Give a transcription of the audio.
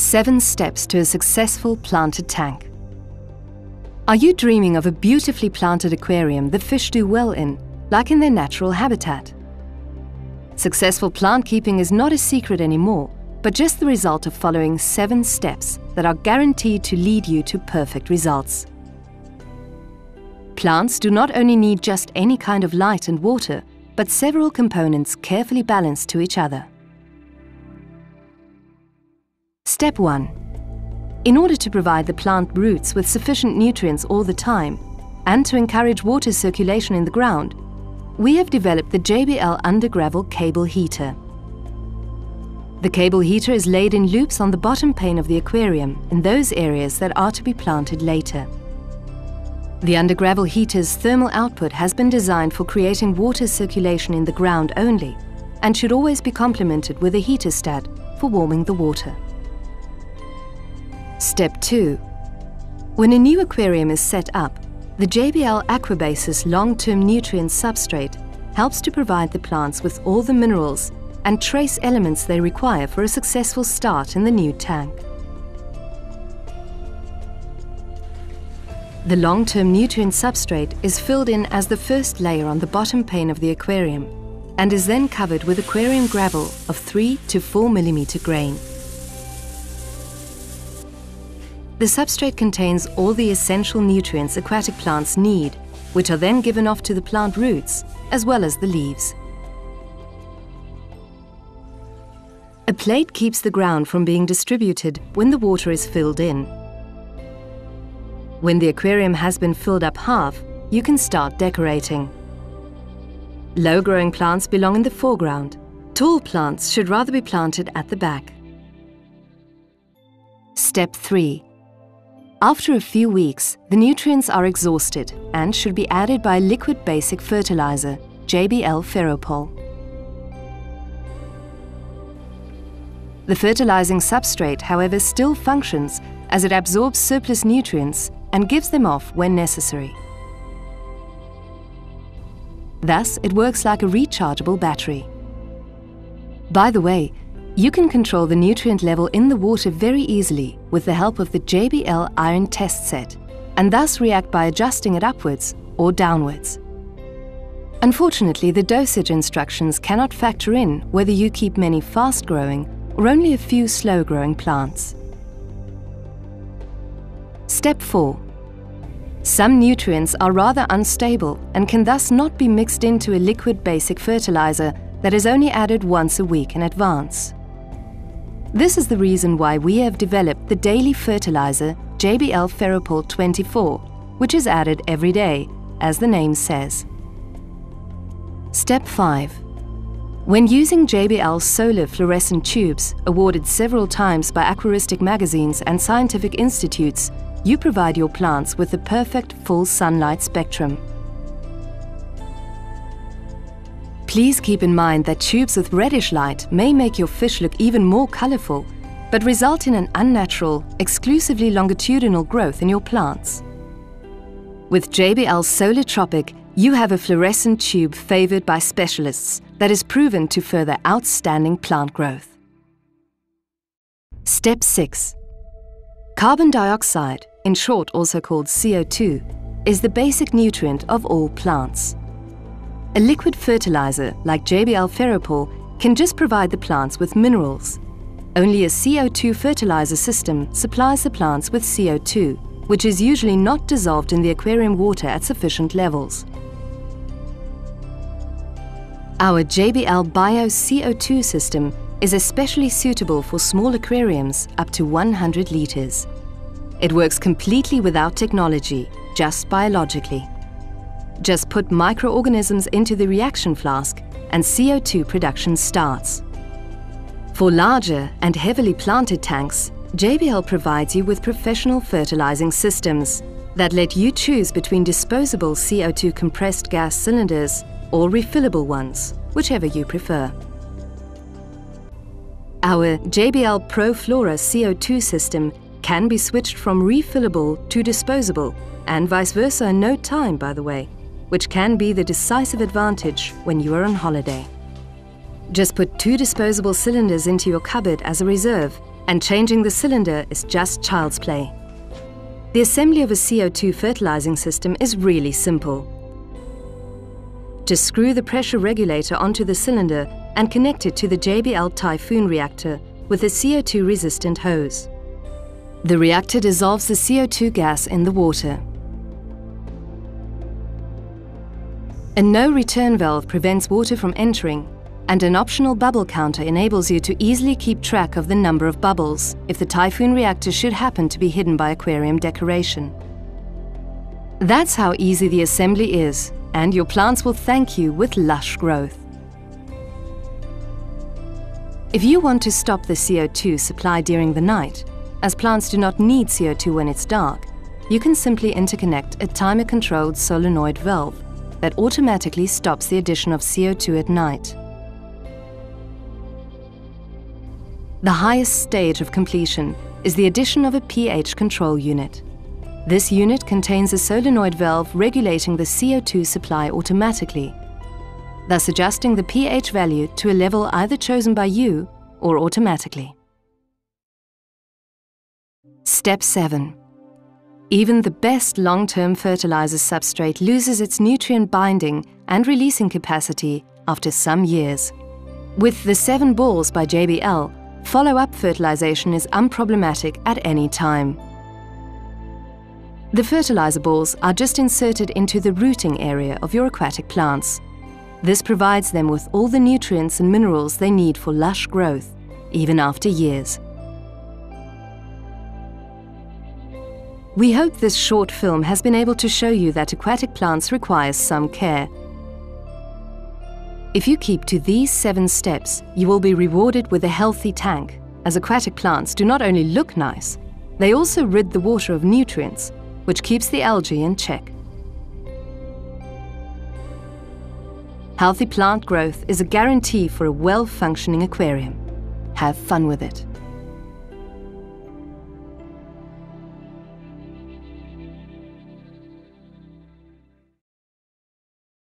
7 steps to a successful planted tank. Are you dreaming of a beautifully planted aquarium the fish do well in, like in their natural habitat? Successful plant keeping is not a secret anymore, but just the result of following 7 steps that are guaranteed to lead you to perfect results. Plants do not only need just any kind of light and water, but several components carefully balanced to each other. Step 1. In order to provide the plant roots with sufficient nutrients all the time, and to encourage water circulation in the ground, we have developed the JBL under-gravel cable heater. The cable heater is laid in loops on the bottom pane of the aquarium in those areas that are to be planted later. The under-gravel heater's thermal output has been designed for creating water circulation in the ground only, and should always be complemented with a heater-stat for warming the water. Step 2. When a new aquarium is set up, the JBL Aquabasis long-term nutrient substrate helps to provide the plants with all the minerals and trace elements they require for a successful start in the new tank. The long-term nutrient substrate is filled in as the first layer on the bottom pane of the aquarium and is then covered with aquarium gravel of 3 to 4 mm grain. The substrate contains all the essential nutrients aquatic plants need, which are then given off to the plant roots as well as the leaves. A plate keeps the ground from being distributed when the water is filled in. When the aquarium has been filled up half, you can start decorating. Low-growing plants belong in the foreground. Tall plants should rather be planted at the back. Step 3. After a few weeks, the nutrients are exhausted and should be added by liquid basic fertilizer, JBL Farrow Pool. The fertilizing substrate, however, still functions as it absorbs surplus nutrients and gives them off when necessary. Thus, it works like a rechargeable battery. By the way, you can control the nutrient level in the water very easily with the help of the JBL Iron Test Set, and thus react by adjusting it upwards or downwards. Unfortunately, the dosage instructions cannot factor in whether you keep many fast-growing or only a few slow-growing plants. Step 4. Some nutrients are rather unstable and can thus not be mixed into a liquid basic fertilizer that is only added once a week in advance. This is the reason why we have developed the daily fertilizer JBL Farrow Pool 24, which is added every day, as the name says. Step 5. When using JBL solar fluorescent tubes, awarded several times by aquaristic magazines and scientific institutes, you provide your plants with the perfect full sunlight spectrum. Please keep in mind that tubes with reddish light may make your fish look even more colorful, but result in an unnatural, exclusively longitudinal growth in your plants. With JBL Solar Tropic, you have a fluorescent tube favored by specialists that is proven to further outstanding plant growth. Step 6. Carbon dioxide, in short also called CO2, is the basic nutrient of all plants. A liquid fertilizer like JBL Farrow Pool can just provide the plants with minerals. Only a CO2 fertilizer system supplies the plants with CO2, which is usually not dissolved in the aquarium water at sufficient levels. Our JBL BioCO2 system is especially suitable for small aquariums up to 100 liters. It works completely without technology, just biologically. Just put microorganisms into the reaction flask and CO2 production starts. For larger and heavily planted tanks, JBL provides you with professional fertilizing systems that let you choose between disposable CO2 compressed gas cylinders or refillable ones, whichever you prefer. Our JBL ProFlora CO2 system can be switched from refillable to disposable, and vice versa in no time, by the way, which can be the decisive advantage when you are on holiday. Just put 2 disposable cylinders into your cupboard as a reserve And changing the cylinder is just child's play. The assembly of a CO2 fertilizing system is really simple. Just screw the pressure regulator onto the cylinder and connect it to the JBL Typhoon reactor with a CO2-resistant hose. The reactor dissolves the CO2 gas in the water. A no-return valve prevents water from entering, and an optional bubble counter enables you to easily keep track of the number of bubbles if the Typhoon reactor should happen to be hidden by aquarium decoration. That's how easy the assembly is, and your plants will thank you with lush growth. If you want to stop the CO2 supply during the night, as plants do not need CO2 when it's dark, you can simply interconnect a timer-controlled solenoid valve that automatically stops the addition of CO2 at night. The highest stage of completion is the addition of a pH control unit. This unit contains a solenoid valve regulating the CO2 supply automatically, thus adjusting the pH value to a level either chosen by you or automatically. Step 7. Even the best long-term fertilizer substrate loses its nutrient binding and releasing capacity after some years. With the 7 balls by JBL, follow-up fertilization is unproblematic at any time. The fertilizer balls are just inserted into the rooting area of your aquatic plants. This provides them with all the nutrients and minerals they need for lush growth, even after years. We hope this short film has been able to show you that aquatic plants require some care. If you keep to these 7 steps, you will be rewarded with a healthy tank, as aquatic plants do not only look nice, they also rid the water of nutrients, which keeps the algae in check. Healthy plant growth is a guarantee for a well-functioning aquarium. Have fun with it.